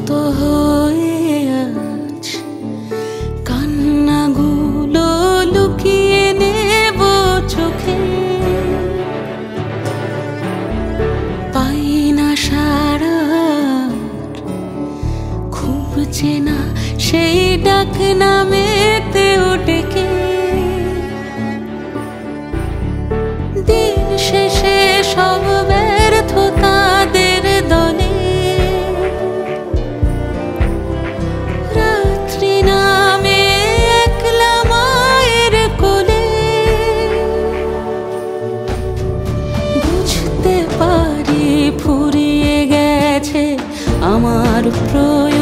শত হয়ে আজ কান্নাগুলো লুকিয়ে নেব চোখে, পাই না সারা খুব চেনা সেই ডাক নামেতেও ডেকে। দিন শেষে সব ব্যর্থতাদের দলে রাত্রি নামে একলা মায়ের কোলে। বুঝতে পারি ফুরিয়ে গেছে আমার প্রয়োজন।